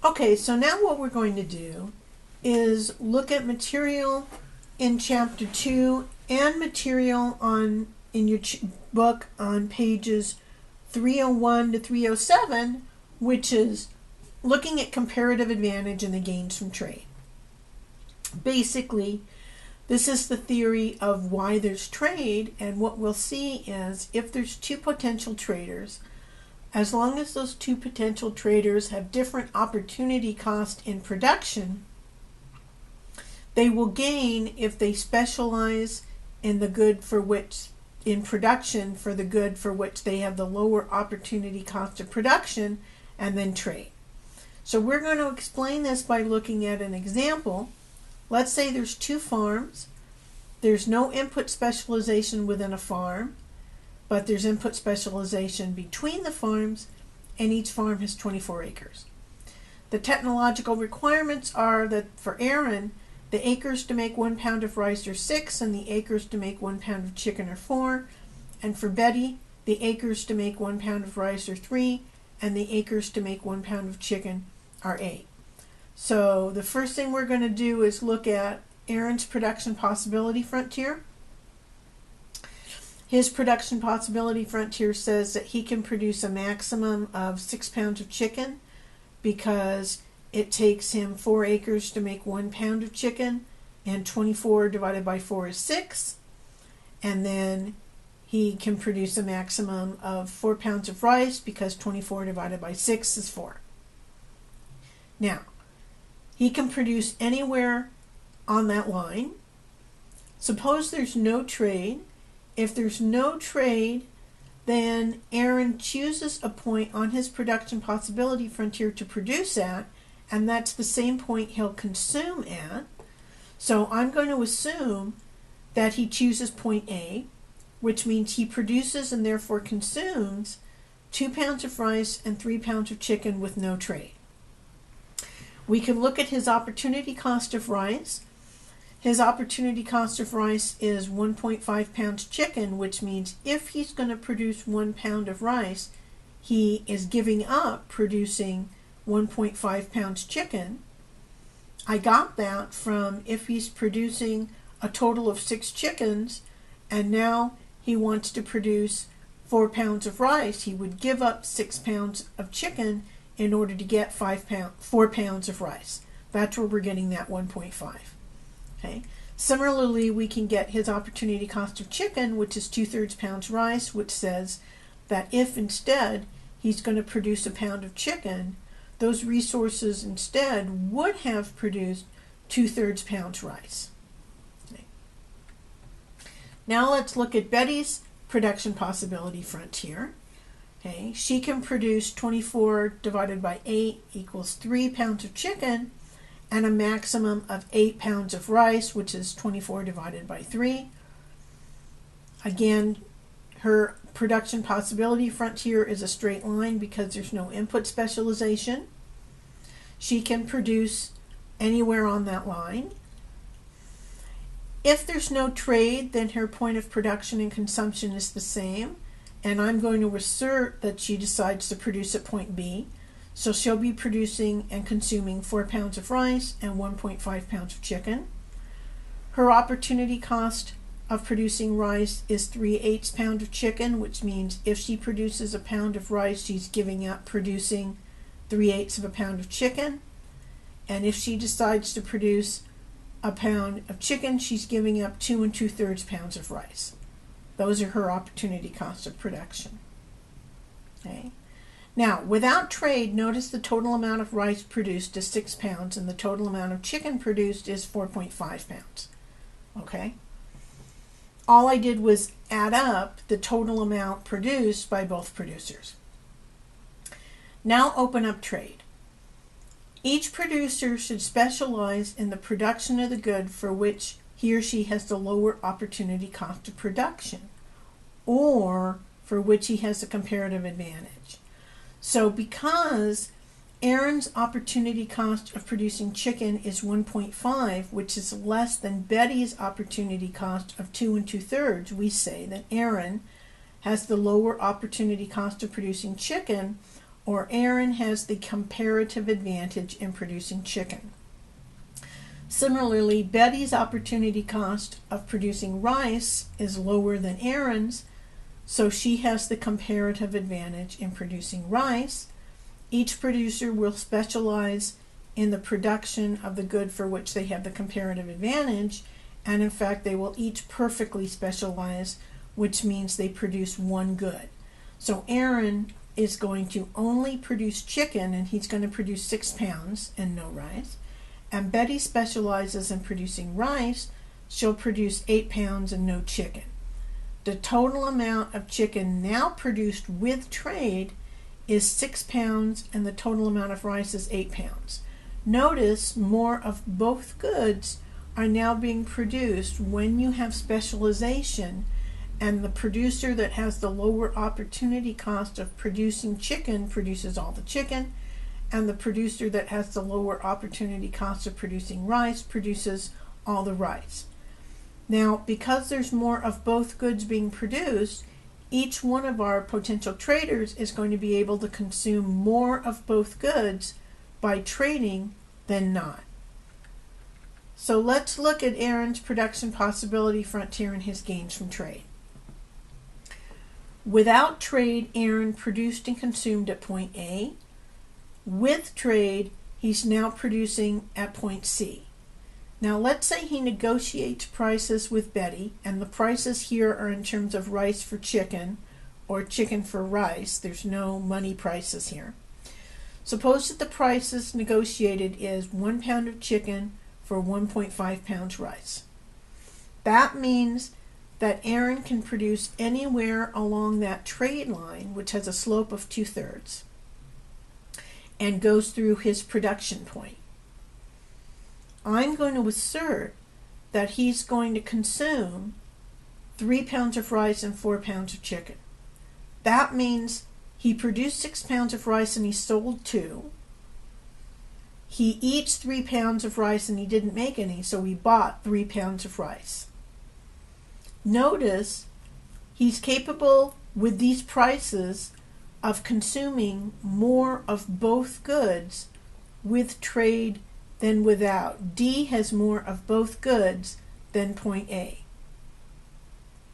Okay, so now what we're going to do is look at material in chapter 2 and material in your book on pages 301 to 307, which is looking at comparative advantage and the gains from trade. Basically, this is the theory of why there's trade, and what we'll see is if there's two potential traders, as long as those two potential traders have different opportunity cost in production, they will gain if they specialize in the good for which, in production for the good for which they have the lower opportunity cost of production, and then trade. So we're going to explain this by looking at an example. Let's say there's two farms. There's no input specialization within a farm, but there's input specialization between the farms, and each farm has 24 acres. The technological requirements are that for Aaron, the acres to make 1 pound of rice are 6, and the acres to make 1 pound of chicken are 4. And for Betty, the acres to make 1 pound of rice are 3, and the acres to make 1 pound of chicken are 8. So the first thing we're going to do is look at Aaron's production possibility frontier. His production possibility frontier says that he can produce a maximum of 6 pounds of chicken because it takes him 4 acres to make 1 pound of chicken, and 24 divided by 4 is 6. And then he can produce a maximum of 4 pounds of rice because 24 divided by 6 is 4. Now, he can produce anywhere on that line. Suppose there's no trade. If there's no trade, then Aaron chooses a point on his production possibility frontier to produce at, and that's the same point he'll consume at. So I'm going to assume that he chooses point A, which means he produces and therefore consumes 2 pounds of rice and 3 pounds of chicken with no trade. We can look at his opportunity cost of rice. His opportunity cost of rice is 1.5 pounds chicken, which means if he's going to produce 1 pound of rice, he is giving up producing 1.5 pounds chicken. I got that from if he's producing a total of 6 chickens and now he wants to produce 4 pounds of rice, he would give up 6 pounds of chicken in order to get 4 pounds of rice. That's where we're getting that 1.5. Okay. Similarly, we can get his opportunity cost of chicken, which is 2/3 pounds rice, which says that if instead he's going to produce a pound of chicken, those resources instead would have produced 2/3 pounds rice. Okay. Now let's look at Betty's production possibility frontier. Okay. She can produce 24 divided by 8 equals 3 pounds of chicken, and a maximum of 8 pounds of rice, which is 24 divided by 3. Again, her production possibility frontier is a straight line because there's no input specialization. She can produce anywhere on that line. If there's no trade, then her point of production and consumption is the same, and I'm going to assert that she decides to produce at point B. So she'll be producing and consuming 4 pounds of rice and 1.5 pounds of chicken. Her opportunity cost of producing rice is 3/8 pounds of chicken, which means if she produces a pound of rice, she's giving up producing 3/8 of a pound of chicken. And if she decides to produce a pound of chicken, she's giving up 2 2/3 pounds of rice. Those are her opportunity costs of production. Okay. Now, without trade, notice the total amount of rice produced is 6 pounds and the total amount of chicken produced is 4.5 pounds. Okay? All I did was add up the total amount produced by both producers. Now open up trade. Each producer should specialize in the production of the good for which he or she has the lower opportunity cost of production, or for which he has a comparative advantage. So because Aaron's opportunity cost of producing chicken is 1.5, which is less than Betty's opportunity cost of 2 2/3, we say that Aaron has the lower opportunity cost of producing chicken, or Aaron has the comparative advantage in producing chicken. Similarly, Betty's opportunity cost of producing rice is lower than Aaron's, so she has the comparative advantage in producing rice. Each producer will specialize in the production of the good for which they have the comparative advantage, and in fact they will each perfectly specialize, which means they produce one good. So Aaron is going to only produce chicken, and he's going to produce 6 pounds and no rice. And Betty specializes in producing rice. She'll produce 8 pounds and no chicken. The total amount of chicken now produced with trade is 6 pounds, and the total amount of rice is 8 pounds. Notice more of both goods are now being produced when you have specialization, and the producer that has the lower opportunity cost of producing chicken produces all the chicken, and the producer that has the lower opportunity cost of producing rice produces all the rice. Now, because there's more of both goods being produced, each one of our potential traders is going to be able to consume more of both goods by trading than not. So let's look at Aaron's production possibility frontier and his gains from trade. Without trade, Aaron produced and consumed at point A. With trade, he's now producing at point C. Now let's say he negotiates prices with Betty, and the prices here are in terms of rice for chicken or chicken for rice. There's no money prices here. Suppose that the prices negotiated is 1 pound of chicken for 1.5 pounds rice. That means that Aaron can produce anywhere along that trade line, which has a slope of 2/3, and goes through his production point. I'm going to assert that he's going to consume 3 pounds of rice and 4 pounds of chicken. That means he produced 6 pounds of rice and he sold 2. He eats 3 pounds of rice and he didn't make any, so he bought 3 pounds of rice. Notice he's capable with these prices of consuming more of both goods with trade than without. D has more of both goods than point A.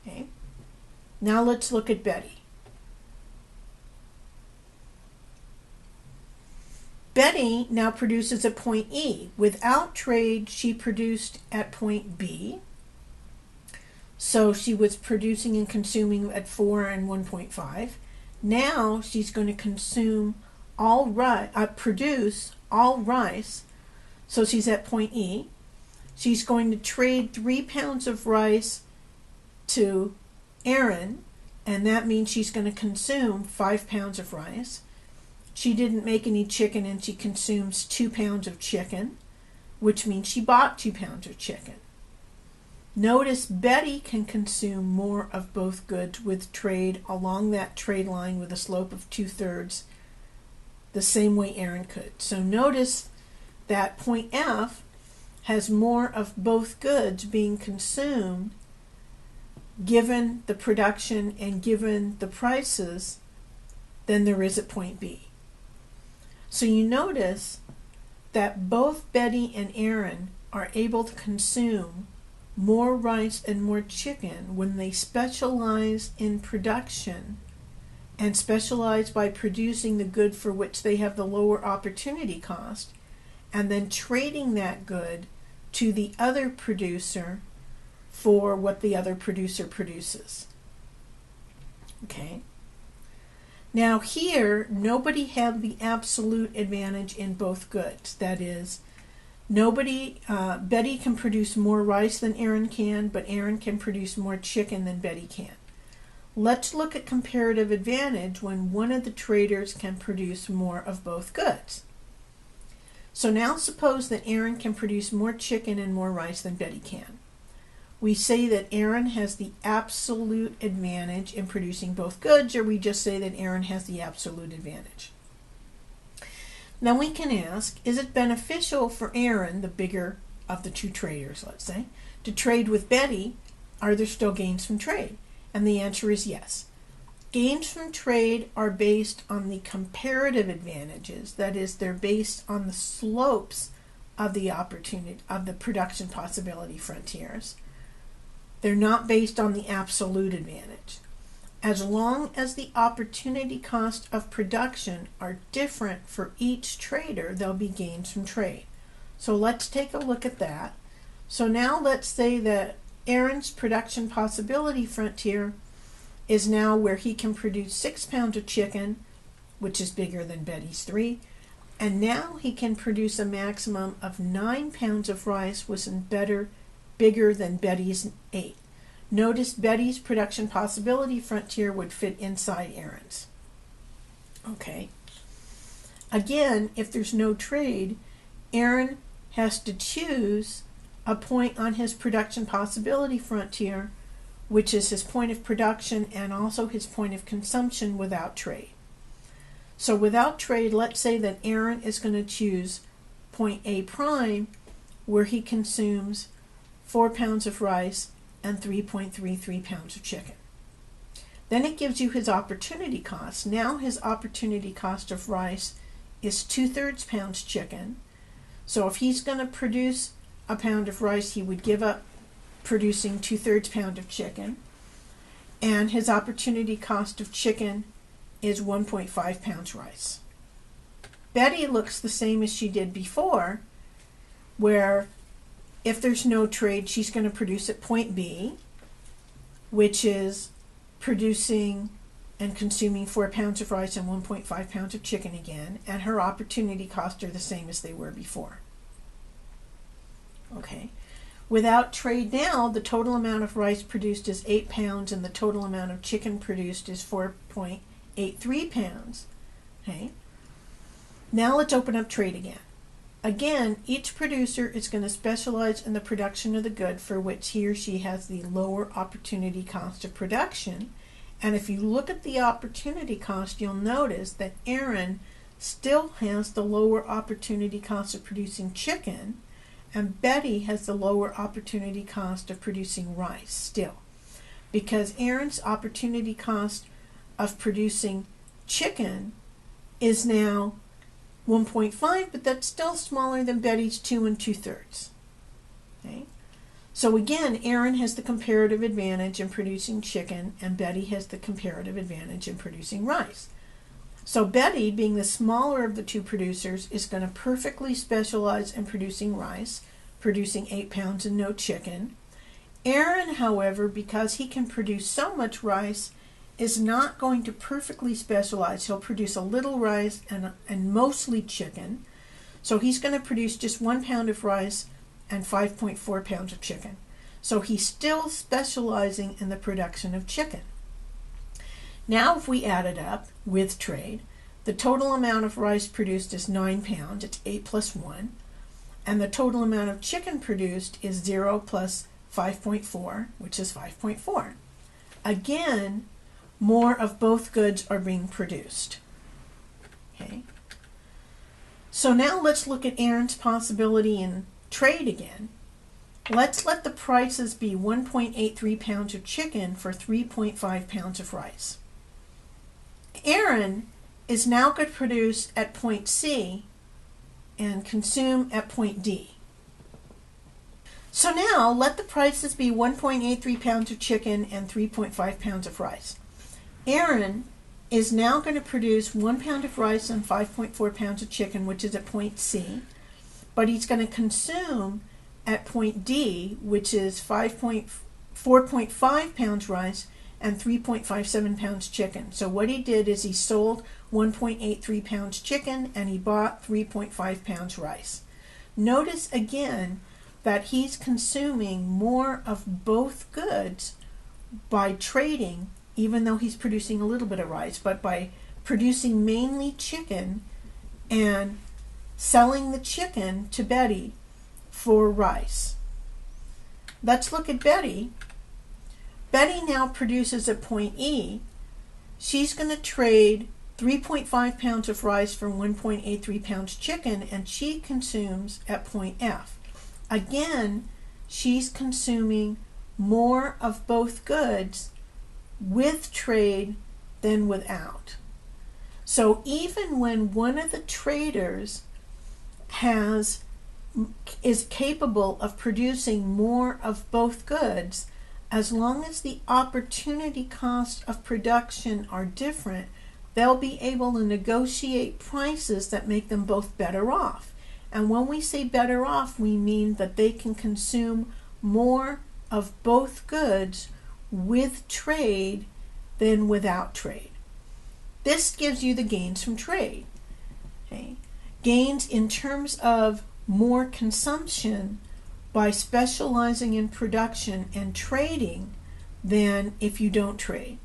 Okay. Now let's look at Betty. Betty now produces at point E. Without trade, she produced at point B. So she was producing and consuming at 4 and 1.5. Now she's going to consume all rice, produce all rice. So she's at point E. She's going to trade 3 pounds of rice to Aaron, and that means she's going to consume 5 pounds of rice. She didn't make any chicken, and she consumes 2 pounds of chicken, which means she bought 2 pounds of chicken. Notice Betty can consume more of both goods with trade along that trade line with a slope of 2/3, the same way Aaron could. So notice that point F has more of both goods being consumed given the production and given the prices than there is at point B. So you notice that both Betty and Aaron are able to consume more rice and more chicken when they specialize in production and specialize by producing the good for which they have the lower opportunity cost, and then trading that good to the other producer for what the other producer produces. Okay. Now here, nobody had the absolute advantage in both goods. That is, Betty can produce more rice than Aaron can, but Aaron can produce more chicken than Betty can. Let's look at comparative advantage when one of the traders can produce more of both goods. So now suppose that Aaron can produce more chicken and more rice than Betty can. We say that Aaron has the absolute advantage in producing both goods, or we just say that Aaron has the absolute advantage. Now we can ask, is it beneficial for Aaron, the bigger of the two traders, let's say, to trade with Betty? Are there still gains from trade? And the answer is yes. Gains from trade are based on the comparative advantages. That is, they're based on the slopes of the production possibility frontiers. They're not based on the absolute advantage. As long as the opportunity cost of production are different for each trader, there'll be gains from trade. So let's take a look at that. So now let's say that Aaron's production possibility frontier is now where he can produce 6 pounds of chicken, which is bigger than Betty's 3, and now he can produce a maximum of 9 pounds of rice, which is bigger than Betty's 8. Notice Betty's production possibility frontier would fit inside Aaron's. Okay. Again, if there's no trade, Aaron has to choose a point on his production possibility frontier, which is his point of production and also his point of consumption without trade. So without trade, let's say that Aaron is going to choose point A prime, where he consumes 4 pounds of rice and 3.33 pounds of chicken. Then it gives you his opportunity cost. Now his opportunity cost of rice is 2/3 pounds chicken. So if he's going to produce a pound of rice, he would give up producing 2/3 pound of chicken, and his opportunity cost of chicken is 1.5 pounds rice. Betty looks the same as she did before, where if there's no trade, she's going to produce at point B, which is producing and consuming 4 pounds of rice and 1.5 pounds of chicken again, and her opportunity costs are the same as they were before. Okay. Without trade now, the total amount of rice produced is 8 pounds and the total amount of chicken produced is 4.83 pounds. Okay. Now let's open up trade again. Again, each producer is going to specialize in the production of the good for which he or she has the lower opportunity cost of production. And if you look at the opportunity cost, you'll notice that Aaron still has the lower opportunity cost of producing chicken, and Betty has the lower opportunity cost of producing rice still. Because Aaron's opportunity cost of producing chicken is now 1.5, but that's still smaller than Betty's 2 2/3. Okay? So again, Aaron has the comparative advantage in producing chicken, and Betty has the comparative advantage in producing rice. So Betty, being the smaller of the two producers, is going to perfectly specialize in producing rice, producing 8 pounds and no chicken. Aaron, however, because he can produce so much rice, is not going to perfectly specialize. He'll produce a little rice and mostly chicken. So he's going to produce just 1 pound of rice and 5.4 pounds of chicken. So he's still specializing in the production of chicken. Now if we add it up with trade, the total amount of rice produced is 9 pounds, it's 8 plus 1, and the total amount of chicken produced is 0 plus 5.4, which is 5.4. Again, more of both goods are being produced. Okay. So now let's look at Aaron's possibility in trade again. Let's let the prices be 1.83 pounds of chicken for 3.5 pounds of rice. Aaron is now going to produce at point C and consume at point D. So now let the prices be 1.83 pounds of chicken and 3.5 pounds of rice. Aaron is now going to produce 1 pound of rice and 5.4 pounds of chicken, which is at point C, but he's going to consume at point D, which is 4.5 pounds rice and 3.57 pounds chicken. So what he did is he sold 1.83 pounds chicken and he bought 3.5 pounds rice. Notice again that he's consuming more of both goods by trading, even though he's producing a little bit of rice, but by producing mainly chicken and selling the chicken to Betty for rice. Let's look at Betty. Betty now produces at point E. She's going to trade 3.5 pounds of rice for 1.83 pounds chicken, and she consumes at point F. Again, she's consuming more of both goods with trade than without. So even when one of the traders is capable of producing more of both goods, as long as the opportunity cost of production are different, they'll be able to negotiate prices that make them both better off. And when we say better off, we mean that they can consume more of both goods with trade than without trade. This gives you the gains from trade. Okay? Gains in terms of more consumption by specializing in production and trading than if you don't trade.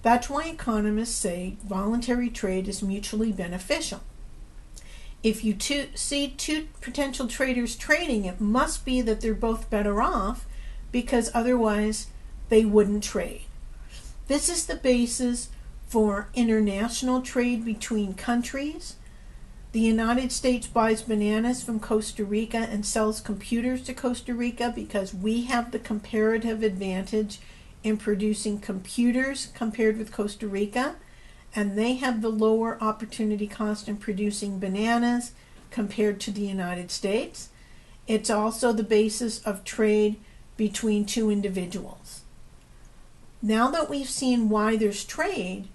That's why economists say voluntary trade is mutually beneficial. If you see two potential traders trading, it must be that they're both better off, because otherwise they wouldn't trade. This is the basis for international trade between countries. The United States buys bananas from Costa Rica and sells computers to Costa Rica because we have the comparative advantage in producing computers compared with Costa Rica, and they have the lower opportunity cost in producing bananas compared to the United States. It's also the basis of trade between two individuals. Now that we've seen why there's trade,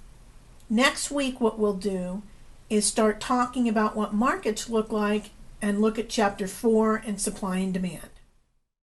next week what we'll do is start talking about what markets look like and look at Chapter 4 and supply and demand.